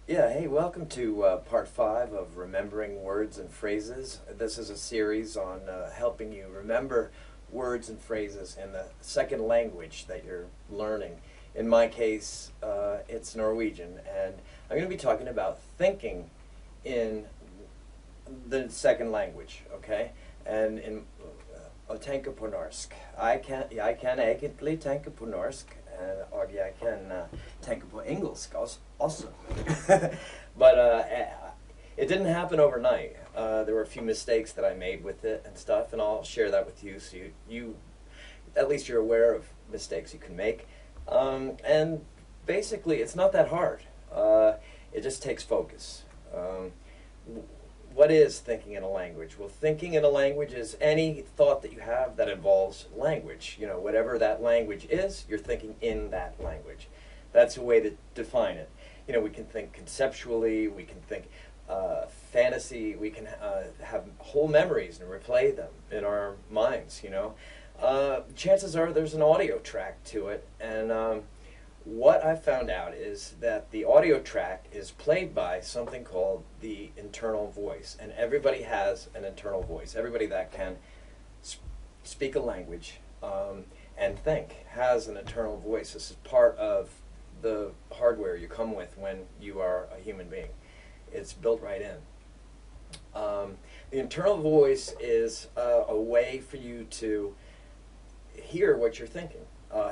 Yeah, hey, welcome to part 5 of Remembering Words and Phrases. This is a series on helping you remember words and phrases in the second language that you're learning. In my case, it's Norwegian, and I'm going to be talking about thinking in the second language, okay? And in å tenke på norsk. Jeg kan egentlig tenke på norsk, og jeg kan tenke på engelsk also. But it didn't happen overnight. There were a few mistakes that I made with it and stuff, and I'll share that with you so you at least you're aware of mistakes you can make. And basically, it's not that hard. It just takes focus. What is thinking in a language? Well, thinking in a language is any thought that you have that involves language. You know, whatever that language is, you're thinking in that language. That's a way to define it. You know, we can think conceptually, we can think fantasy, we can have whole memories and replay them in our minds, you know. Chances are there's an audio track to it, and what I found out is that the audio track is played by something called the internal voice, and everybody has an internal voice. Everybody that can speak a language and think has an internal voice. This is part of the hardware you come with when you are a human being. It's built right in. The internal voice is a way for you to hear what you're thinking,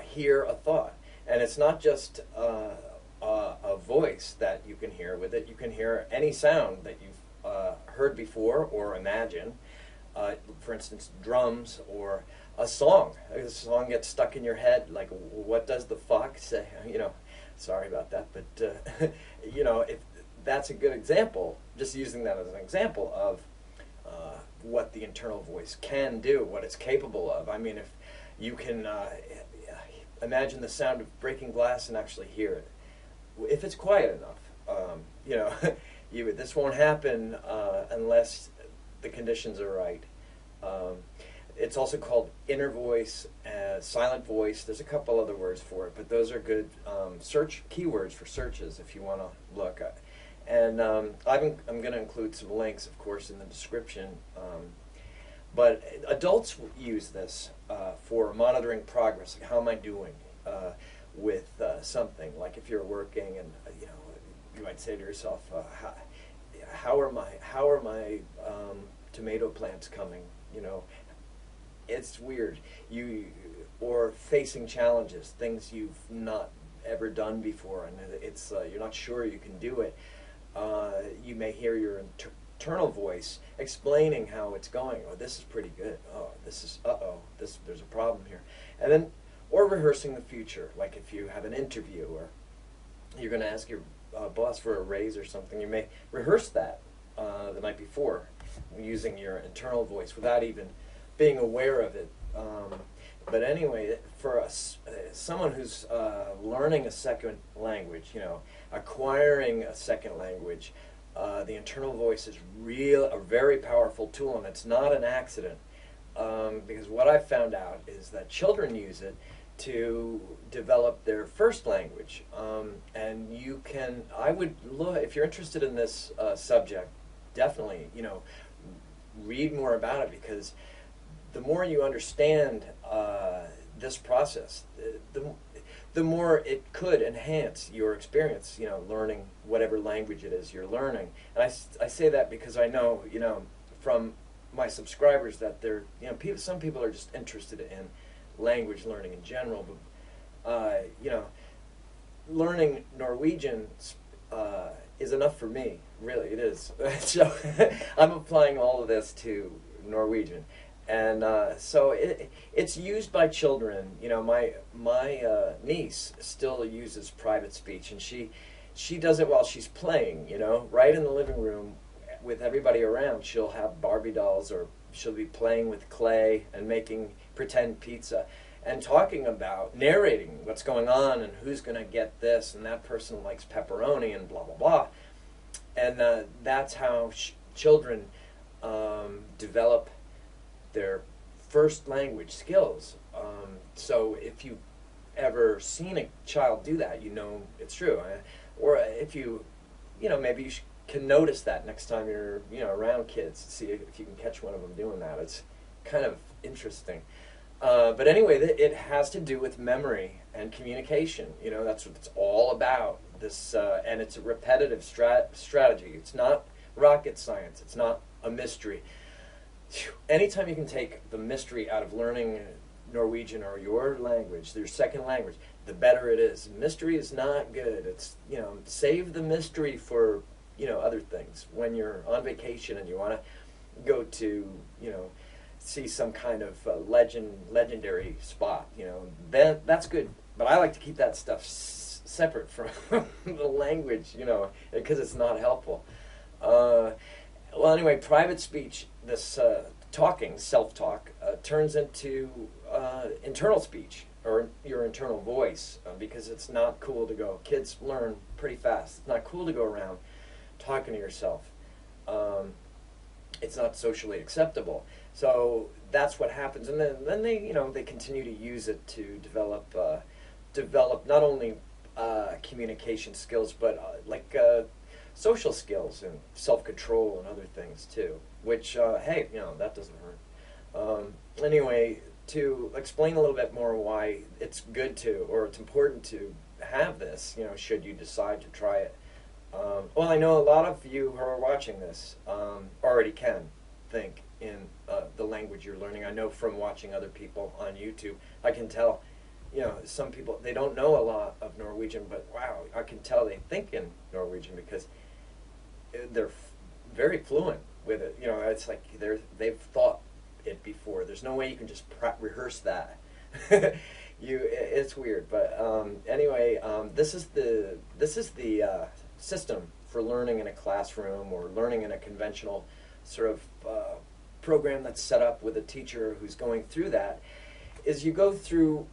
hear a thought. And it's not just a voice that you can hear with it. You can hear any sound that you've heard before or imagine. For instance, drums or a song. A song gets stuck in your head, like, what does the fuck say? You know, sorry about that, but, you know, if that's a good example, just using that as an example of what the internal voice can do, what it's capable of. I mean, if you can imagine the sound of breaking glass and actually hear it. If it's quiet enough, you know, this won't happen unless the conditions are right. It's also called inner voice, silent voice. There's a couple other words for it, but those are good search keywords for searches if you want to look. And I'm going to include some links, of course, in the description. But adults use this for monitoring progress. Like, how am I doing with something? Like if you're working, and you know, you might say to yourself, "How are my tomato plants coming?" You know, it's weird. Or facing challenges, things you've not ever done before, and it's you're not sure you can do it. You may hear your internal voice explaining how it's going. Oh, this is pretty good. Oh, this is, there's a problem here. And then, or rehearsing the future, like if you have an interview or you're going to ask your boss for a raise or something, you may rehearse that the night before using your internal voice without even being aware of it. But anyway, for us, someone who's learning a second language, you know, acquiring a second language, the internal voice is a very powerful tool, and it's not an accident. Because what I've found out is that children use it to develop their first language. And you can, I would look, if you're interested in this subject, definitely, you know, read more about it, because the more you understand this process, the more it could enhance your experience, you know, learning whatever language it is you're learning. And I say that because I know, you know, from my subscribers that they're, you know, some people are just interested in language learning in general, but, you know, learning Norwegian is enough for me, really, it is. So I'm applying all of this to Norwegian. And so it's used by children. You know, my niece still uses private speech, and she does it while she's playing. You know, right in the living room with everybody around. She'll have Barbie dolls, or she'll be playing with clay and making pretend pizza, and talking about narrating what's going on and who's going to get this, and that person likes pepperoni and blah blah blah. And that's how children develop their first language skills. So if you've ever seen a child do that, you know it's true. Or if you you know, maybe you can notice that next time you're, you know, around kids. See if you can catch one of them doing that. It's kind of interesting. But anyway, it has to do with memory and communication. You know, that's what it's all about. This, and it's a repetitive strategy. It's not rocket science. It's not a mystery. Anytime you can take the mystery out of learning Norwegian or your language, your second language, the better it is. Mystery is not good. It's, you know, save the mystery for, you know, other things. When you're on vacation and you want to go to, you know, see some kind of legendary spot, you know, then that's good. But I like to keep that stuff separate from the language, you know, because it's not helpful. Well, anyway, private speech, this talking, self-talk, turns into internal speech, or your internal voice, because it's not cool to go. Kids learn pretty fast. It's not cool to go around talking to yourself. It's not socially acceptable. So that's what happens, and then they, you know, they continue to use it to develop not only communication skills, but social skills and self-control and other things too. Which, hey, you know, that doesn't hurt. Anyway, to explain a little bit more why it's good to, or it's important to have this, you know, should you decide to try it. Well, I know a lot of you who are watching this already can think in the language you're learning. I know from watching other people on YouTube, I can tell, you know, some people, they don't know a lot of Norwegian, but wow, I can tell they think in Norwegian because they're very fluent with it. You know, it's like they've thought it before. There's no way you can just rehearse that. It's weird, but anyway, this is the system for learning in a classroom or learning in a conventional sort of program that's set up with a teacher who's going through that. Is you go through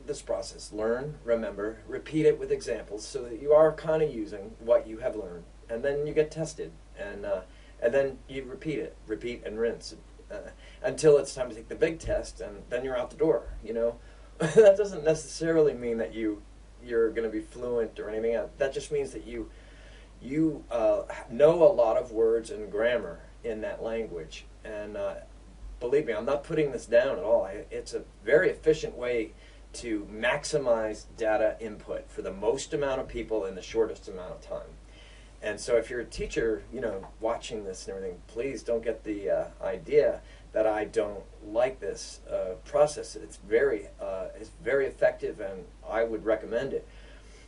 this process: learn, remember, repeat it with examples, so that you are kind of using what you have learned, and then you get tested, and then you repeat and rinse until it's time to take the big test, and then you're out the door. You know, that doesn't necessarily mean that you're going to be fluent or anything else. That just means that you know a lot of words and grammar in that language, and believe me, I'm not putting this down at all. It's a very efficient way to maximize data input for the most amount of people in the shortest amount of time. And so if you're a teacher, you know, watching this and everything, please don't get the idea that I don't like this process. It's very effective, and I would recommend it.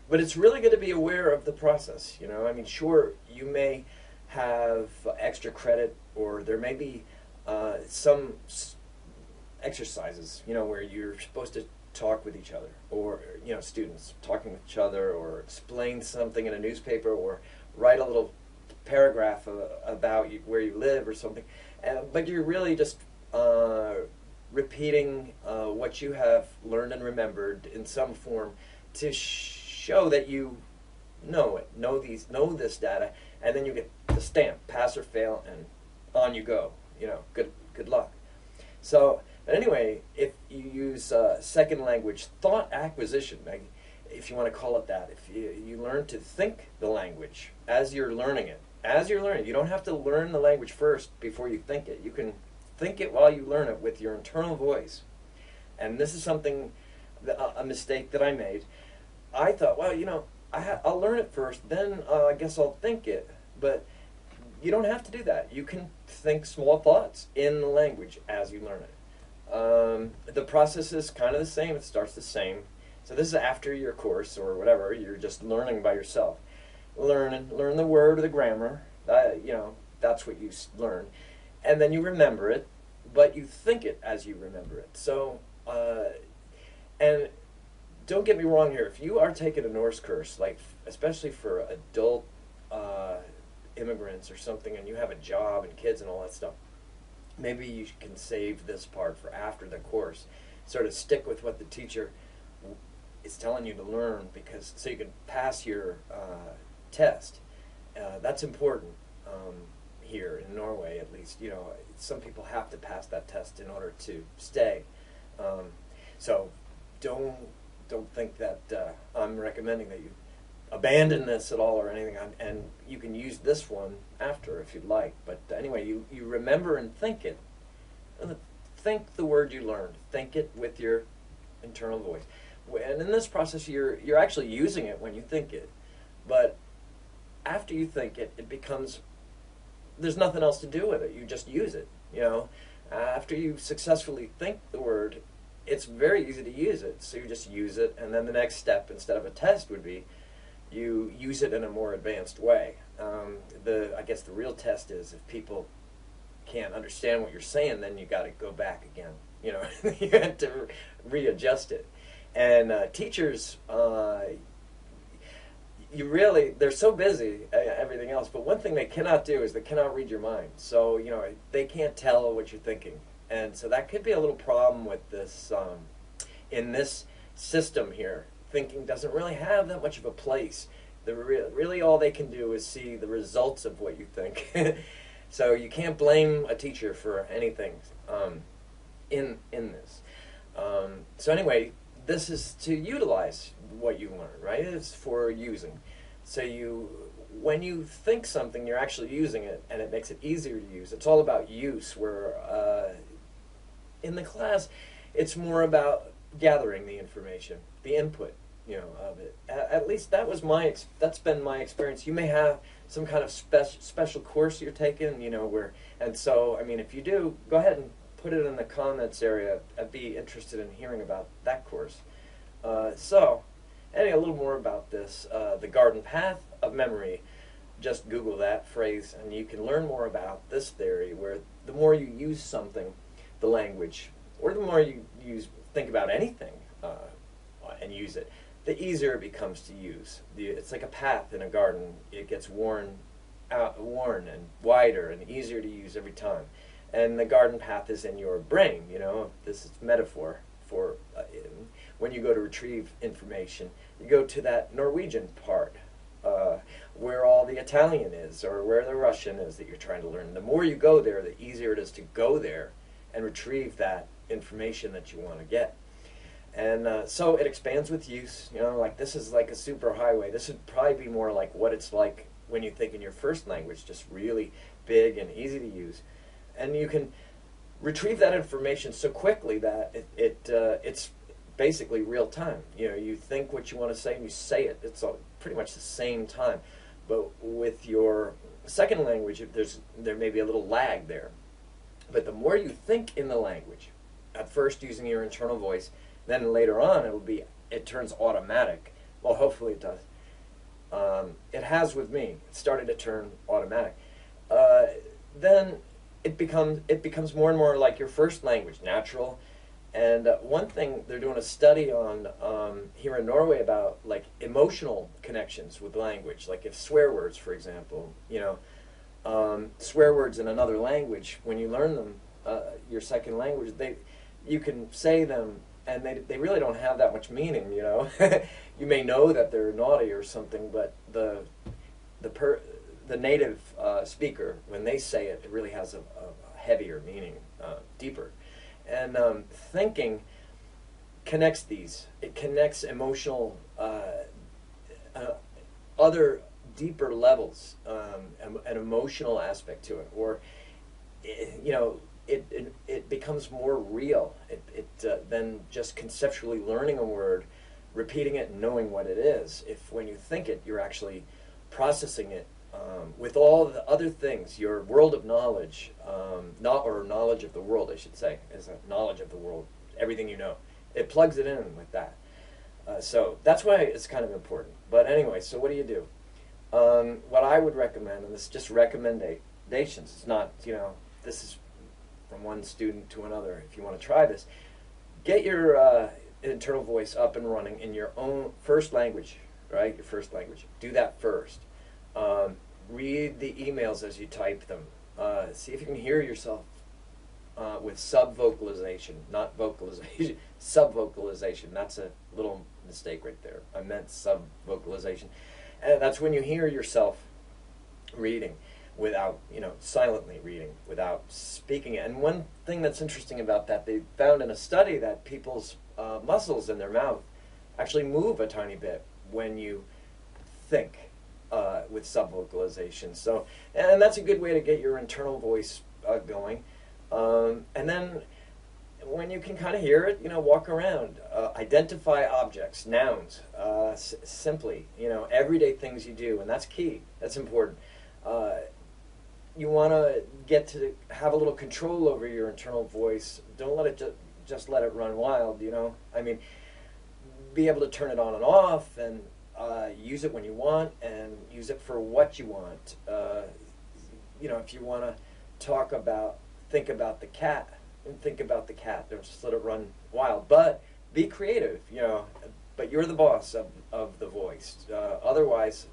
But it's really good to be aware of the process. You know, I mean, sure, you may have extra credit, or there may be some exercises, you know, where you're supposed to talk with each other, or, you know, students talking with each other, or explain something in a newspaper, or write a little paragraph about where you live or something. But you're really just repeating what you have learned and remembered in some form to show that you know it, know this data, and then you get the stamp, pass or fail, and on you go. You know, good luck. So, but anyway, if you use second language thought acquisition, if you want to call it that, if you learn to think the language as you're learning it. As you're learning, you don't have to learn the language first before you think it. You can think it while you learn it with your internal voice. And this is something, a mistake that I made. I thought, well, you know, I'll learn it first, then I guess I'll think it. But you don't have to do that. You can think small thoughts in the language as you learn it. The process is kind of the same. It starts the same. So this is after your course or whatever. You're just learning by yourself. Learn the word or the grammar. You know, that's what you learn. And then you remember it, but you think it as you remember it. So, and don't get me wrong here. If you are taking a Norse course, like especially for adult immigrants or something, and you have a job and kids and all that stuff, maybe you can save this part for after the course. Sort of stick with what the teacher is telling you to learn, because so you can pass your test. That's important here in Norway, at least. You know, some people have to pass that test in order to stay. So don't think that I'm recommending that you abandon this at all or anything, and you can use this one after if you'd like. But anyway, you remember and think it. Think the word you learned. Think it with your internal voice. And in this process, you're actually using it when you think it. But after you think it, it becomes, there's nothing else to do with it. You just use it, you know. After you successfully think the word, it's very easy to use it. So you just use it, and then the next step, instead of a test, would be you use it in a more advanced way. I guess the real test is if people can't understand what you're saying, then you got to go back again. You know, you have to readjust it. And teachers, they're so busy, everything else, but one thing they cannot do is they cannot read your mind. So, you know, they can't tell what you're thinking. And so that could be a little problem with this, in this system here. Thinking doesn't really have that much of a place. Really all they can do is see the results of what you think. So you can't blame a teacher for anything in this. So anyway, this is to utilize what you learn, right? It's for using. So when you think something, you're actually using it, and it makes it easier to use. It's all about use, where in the class, it's more about gathering the information, the input, you know, of it. At least that's been my experience. You may have some kind of special course you're taking, you know, and so, I mean, if you do, go ahead and put it in the comments area. I'd be interested in hearing about that course. So, anyway, a little more about this, the garden path of memory. Just Google that phrase, and you can learn more about this theory, where the more you use something, the language, or the more you think about anything and use it, the easier it becomes to use. It's like a path in a garden. It gets worn and wider and easier to use every time. And the garden path is in your brain, you know. This is metaphor for when you go to retrieve information. You go to that Norwegian part, where all the Italian is, or where the Russian is that you're trying to learn. The more you go there, the easier it is to go there and retrieve that information that you want to get. And so it expands with use. You know, like this is like a super highway. This would probably be more like what it's like when you think in your first language, just really big and easy to use. And you can retrieve that information so quickly that it's basically real time. You know, you think what you want to say and you say it. It's all pretty much the same time. But with your second language, there may be a little lag there. But the more you think in the language, at first using your internal voice, then later on it turns automatic. Well, hopefully it does. It has with me. It started to turn automatic. Then it becomes more and more like your first language, natural. And one thing they're doing a study on here in Norway about like emotional connections with language, like if swear words, for example, you know, swear words in another language, when you learn them, your second language, you can say them, and they really don't have that much meaning, you know. You may know that they're naughty or something, but the native speaker, when they say it, it really has a heavier meaning, deeper. And thinking connects these. It connects emotional, other deeper levels, an emotional aspect to it, or you know, it becomes more real. Than just conceptually learning a word, repeating it, and knowing what it is. If when you think it, you're actually processing it with all the other things, your world of knowledge, or knowledge of the world, I should say, is a knowledge of the world, everything you know. It plugs it in with that. So that's why it's kind of important. But anyway, so what do you do? What I would recommend, and this is just recommendations, it's not, you know, this is from one student to another. If you want to try this, get your internal voice up and running in your own first language, right? Your first language. Do that first. Read the emails as you type them. See if you can hear yourself with sub-vocalization, not vocalization. Sub-vocalization. That's a little mistake right there. I meant sub-vocalization. And that's when you hear yourself reading without, you know, silently reading, without speaking it. And one thing that's interesting about that, they found in a study that people's muscles in their mouth actually move a tiny bit when you think with subvocalization. So, and that's a good way to get your internal voice going. And then when you can kind of hear it, walk around, identify objects, nouns, simply, everyday things you do, and that's key. That's important. You want to get to have a little control over your internal voice. Don't let it just let it run wild. I mean, be able to turn it on and off, and use it when you want, and use it for what you want. If you want to think about the cat, and think about the cat. Don't just let it run wild, but be creative. But you're the boss of the voice. Otherwise,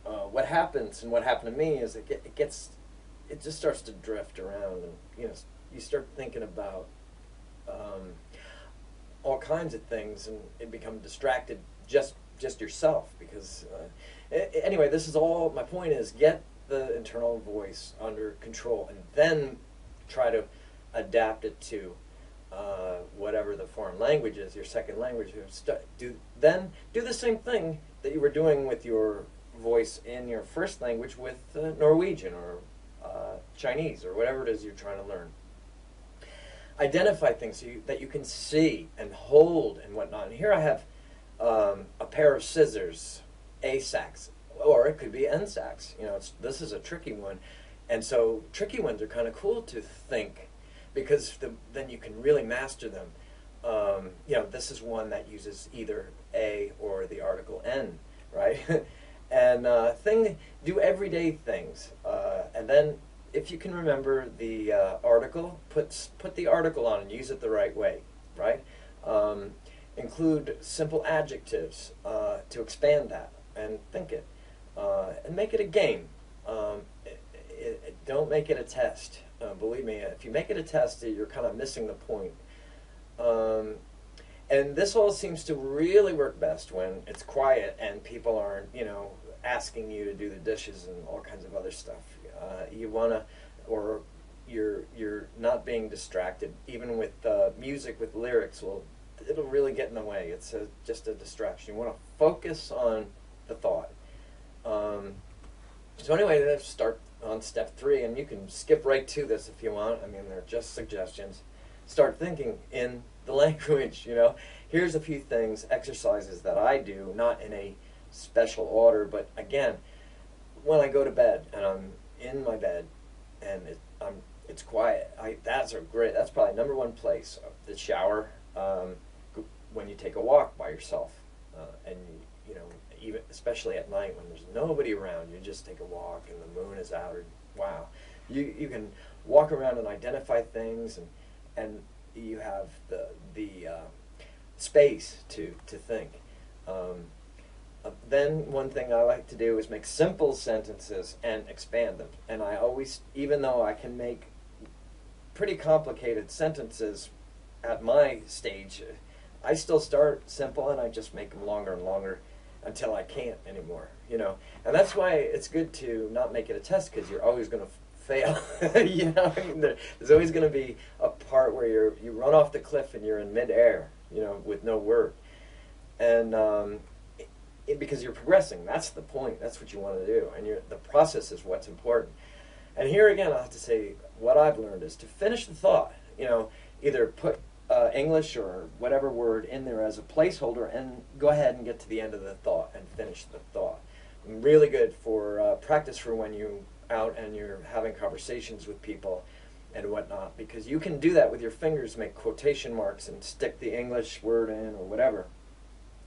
what happens, and what happened to me, is it just starts to drift around, and you start thinking about all kinds of things, and it becomes distracted just yourself. Because anyway, this is all my point is: get the internal voice under control, and then try to adapt it to whatever the foreign language is, your second language. Do the same thing that you were doing with your voice in your first language with Norwegian or Chinese or whatever it is you're trying to learn. Identify things that you can see and hold and whatnot. And here I have a pair of scissors, A sax, or it could be N sax. This is a tricky one. And so tricky ones are kind of cool to think, because then you can really master them. This is one that uses either A or the article N, right? And do everyday things. And then if you can remember the article, put the article on and use it the right way, right? Include simple adjectives to expand that and think it. And make it a game. Don't make it a test. Believe me, if you make it a test, you're kind of missing the point. And this all seems to really work best when it's quiet and people aren't, asking you to do the dishes and all kinds of other stuff. You wanna, or you're not being distracted. Even with music, with lyrics, it'll really get in the way. It's just a distraction. You want to focus on the thought. So anyway, let's start on step 3, and you can skip right to this if you want. I mean, they're just suggestions. Start thinking in the language. Here's a few things, exercises that I do, not in a special order, but again, when I go to bed and I'm in my bed and it's quiet, that's probably number one place. The shower, when you take a walk by yourself, and even especially at night when there's nobody around, you just take a walk and the moon is out, or wow, you can walk around and identify things, and you have the space to think. Then one thing I like to do is make simple sentences and expand them. And I always, even though I can make pretty complicated sentences at my stage, I still start simple and I just make them longer and longer until I can't anymore, And that's why it's good to not make it a test, because you're always going to fail. There's always going to be a part where you run off the cliff and you're in midair, with no word. And because you're progressing, that's the point. That's what you want to do, and the process is what's important. And here again, I'll have to say what I've learned is to finish the thought. Either put English or whatever word in there as a placeholder, and go ahead and get to the end of the thought and finish the thought. Really good for practice for when you're out and you're having conversations with people and whatnot, because you can do that with your fingers, make quotation marks and stick the English word in or whatever.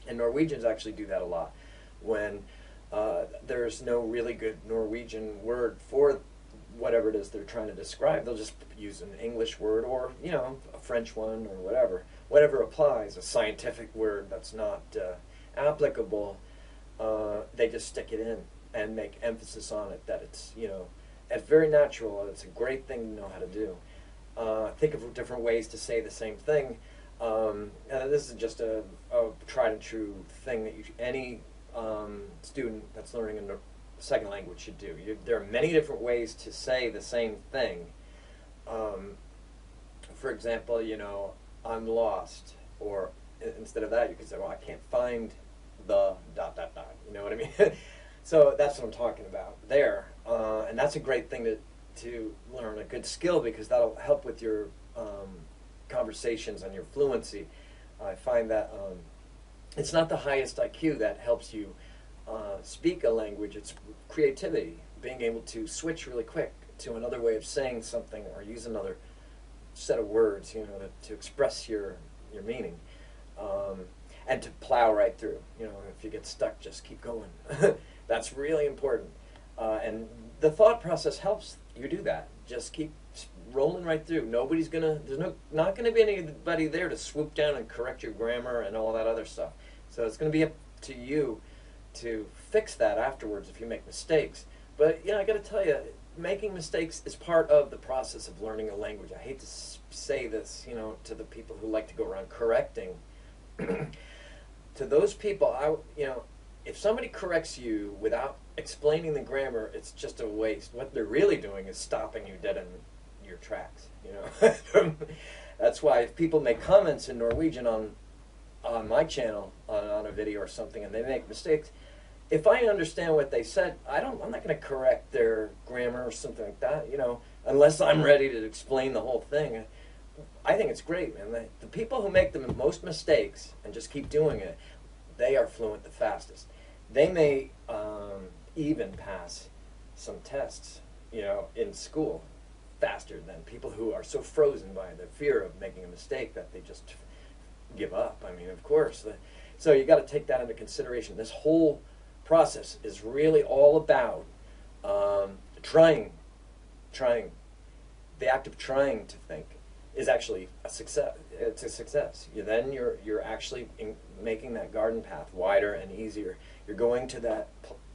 And Norwegians actually do that a lot when there's no really good Norwegian word for whatever it is they're trying to describe. They'll just use an English word, or a French one, or whatever applies. A scientific word that's not applicable, they just stick it in and make emphasis on it, that it's it's very natural. It's a great thing to know how to do. Think of different ways to say the same thing. This is just a tried and true thing that any student that's learning a second language should do. There are many different ways to say the same thing. For example, I'm lost, or instead of that, you could say, well, I can't find the ... You know what I mean? So that's what I'm talking about there, and that's a great thing to learn, a good skill, because that'll help with your conversations and your fluency. I find that it's not the highest IQ that helps you speak a language, it's creativity, being able to switch really quick to another way of saying something or use another set of words, you know, to express your meaning, and to plow right through. You know, if you get stuck, just keep going. That's really important, and the thought process helps you do that. Just keep rolling right through. There's not gonna be anybody there to swoop down and correct your grammar and all that other stuff. So it's gonna be up to you to fix that afterwards if you make mistakes. But you know, I got to tell you, making mistakes is part of the process of learning a language. I hate to say this, you know, to the people who like to go around correcting. To those people, you know, if somebody corrects you without explaining the grammar, it's just a waste. What they're really doing is stopping you dead in your tracks. You know, that's why if people make comments in Norwegian on my channel on a video or something, and they make mistakes, if I understand what they said, I'm not going to correct their grammar or something like that, you know, unless I'm ready to explain the whole thing. I think it's great, man. The people who make the most mistakes and just keep doing it, they are fluent the fastest. They may even pass some tests, you know, in school faster than people who are so frozen by the fear of making a mistake that they just give up. I mean, of course. So you got to take that into consideration. This whole process is really all about trying. The act of trying to think is actually a success. It's a success. Then you're actually making that garden path wider and easier. You're going to that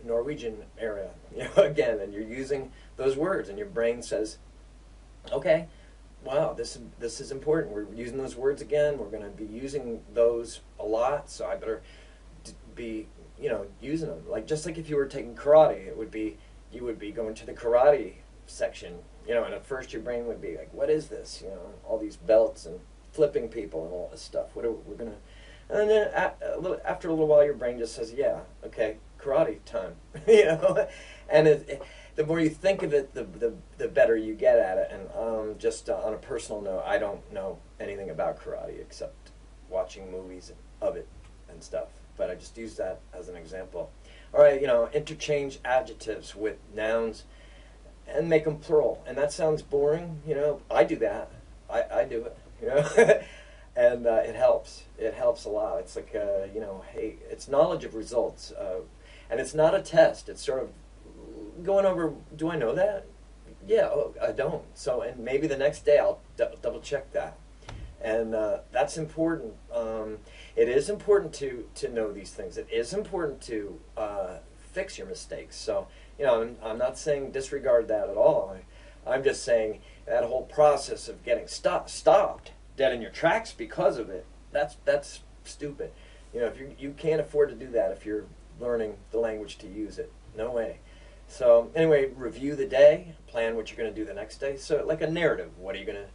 Norwegian area, you know, again, and you're using those words, and your brain says, "Okay, wow, this is important. We're using those words again. We're going to be using those a lot, so I better be, you know, using them." Like, just like if you were taking karate, you would be going to the karate section, you know, and at first your brain would be like, "What is this? You know, all these belts and flipping people and all this stuff. What are we're gonna?" And then after a little while, your brain just says, "Yeah, okay, karate time," you know. And the more you think of it, the better you get at it. And just on a personal note, I don't know anything about karate except watching movies of it and stuff. But I just use that as an example. All right, you know, interchange adjectives with nouns and make them plural. And that sounds boring, you know. I do that. I do it, you know. And it helps. It helps a lot. It's like, you know, hey, it's knowledge of results. And it's not a test. It's sort of going over, do I know that? Yeah, oh, I don't. So, and maybe the next day I'll double check that. And that's important. It is important to know these things. It is important to fix your mistakes. So, you know, I'm not saying disregard that at all. I'm just saying that whole process of getting stopped dead in your tracks because of it, that's stupid. You know, if you can't afford to do that if you're learning the language to use it. No way. So anyway, review the day, plan what you're going to do the next day. So like a narrative, what are you going to...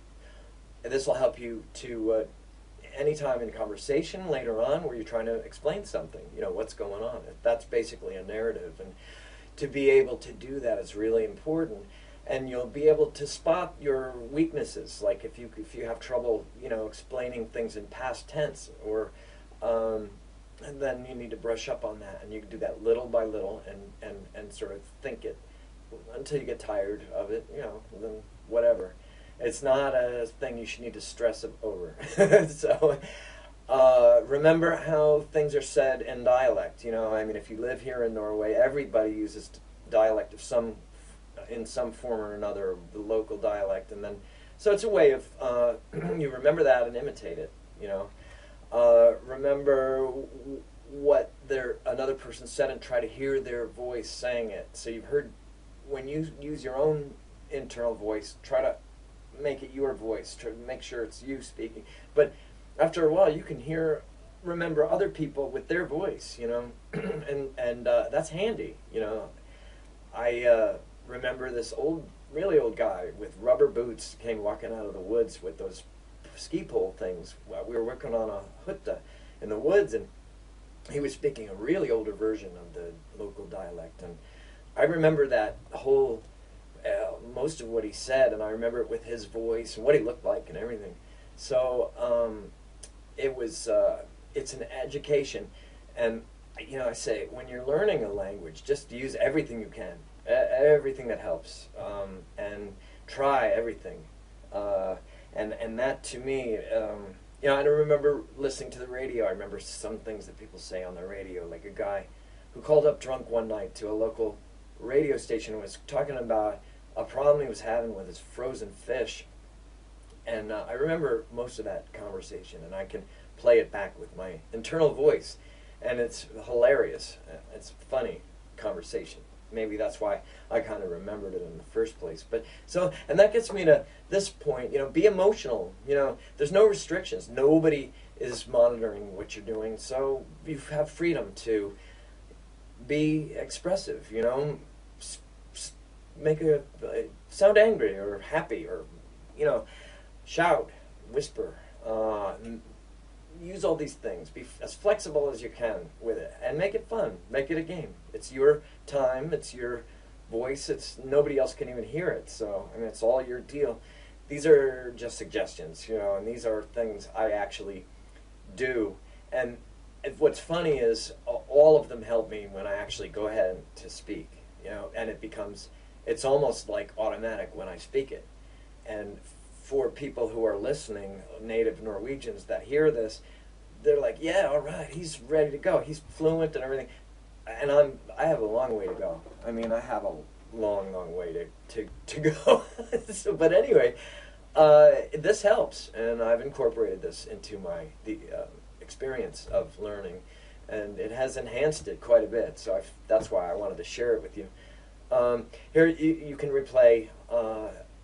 And this will help you to, anytime in conversation later on where you're trying to explain something, you know, what's going on. That's basically a narrative. And to be able to do that is really important. And you'll be able to spot your weaknesses. Like if you have trouble, you know, explaining things in past tense, or and then you need to brush up on that. And you can do that little by little and sort of think it until you get tired of it, you know, then whatever. It's not a thing you should need to stress over. So remember how things are said in dialect. You know, I mean, if you live here in Norway, everybody uses dialect in some form or another, the local dialect, and then so it's a way of you remember that and imitate it. You know, remember what another person said and try to hear their voice saying it. So you've heard when you use your own internal voice, try to make it your voice, try to make sure it's you speaking. But after a while, you can remember other people with their voice, you know, and that's handy, you know. I remember this really old guy with rubber boots came walking out of the woods with those ski pole things while we were working on a hutta in the woods, and he was speaking a really older version of the local dialect, and I remember that whole most of what he said, and I remember it with his voice and what he looked like and everything. So it was it's an education, and you know, I say when you're learning a language, just use everything you can, everything that helps, and try everything, and that to me. You know, I remember listening to the radio. I remember some things that people say on the radio, like a guy who called up drunk one night to a local radio station and was talking about a problem he was having with his frozen fish. And I remember most of that conversation, and I can play it back with my internal voice. And it's hilarious. It's a funny conversation. Maybe that's why I kind of remembered it in the first place. But so, and that gets me to this point, you know, be emotional. You know, there's no restrictions. Nobody is monitoring what you're doing. So you have freedom to be expressive, you know, make a sound angry or happy, or, you know, shout, whisper, use all these things. Be as flexible as you can with it, and make it fun. Make it a game. It's your time. It's your voice. It's nobody else can even hear it. So I mean, it's all your deal. These are just suggestions, you know, and these are things I actually do. And what's funny is all of them help me when I actually go ahead to speak, you know, and it's almost like automatic when I speak it. And for people who are listening, native Norwegians that hear this, they're like, yeah, all right, he's ready to go. He's fluent and everything. And I have a long way to go. I mean, I have a long way to go. So, but anyway, this helps, and I've incorporated this into the experience of learning, and it has enhanced it quite a bit. So that's why I wanted to share it with you. Here you can replay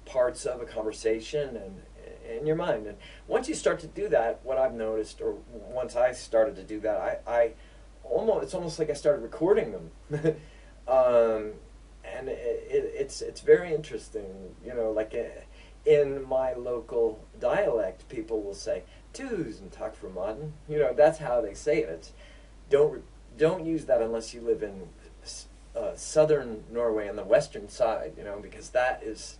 parts of a conversation and in your mind, and once you start to do that, what I've noticed, or once I started to do that, it's almost like I started recording them. And it's very interesting, you know, like in my local dialect, people will say "tusen takk for maten." You know, that's how they say it. Don't use that unless you live in southern Norway on the western side, you know, because that's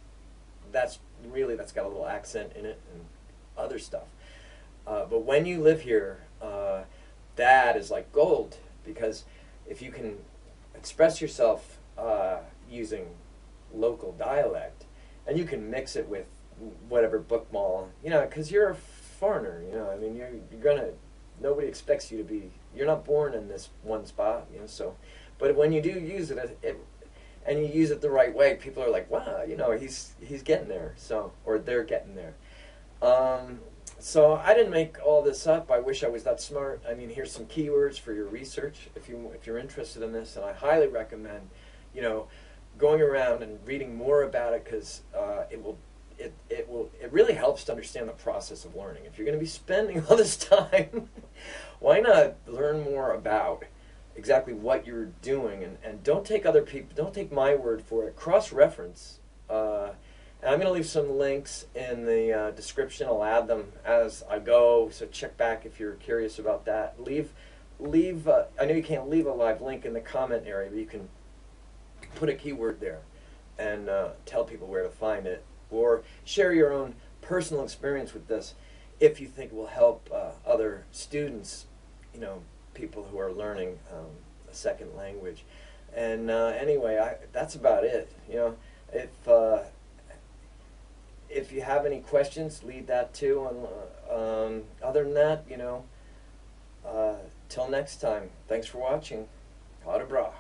got a little accent in it and other stuff. But when you live here, that is like gold, because if you can express yourself using local dialect, and you can mix it with whatever bookmall, you know, because you're a foreigner, you know, I mean, nobody expects you to be, you're not born in this one spot, you know, so, but when you do use it, and you use it the right way, people are like, wow, you know, he's getting there, so, or they're getting there. So I didn't make all this up. I wish I was that smart. I mean, here's some keywords for your research if you're interested in this, and I highly recommend, you know, going around and reading more about it, because it really helps to understand the process of learning. If you're going to be spending all this time, why not learn more about exactly what you're doing, and don't take my word for it. Cross-reference. And I'm going to leave some links in the description. I'll add them as I go, so check back if you're curious about that. Leave. I know you can't leave a live link in the comment area, but you can put a keyword there and tell people where to find it, or share your own personal experience with this if you think it will help other students, you know, people who are learning a second language. And anyway, that's about it. You know, if you have any questions, leave that too. And other than that, you know, till next time. Thanks for watching. Ha det bra.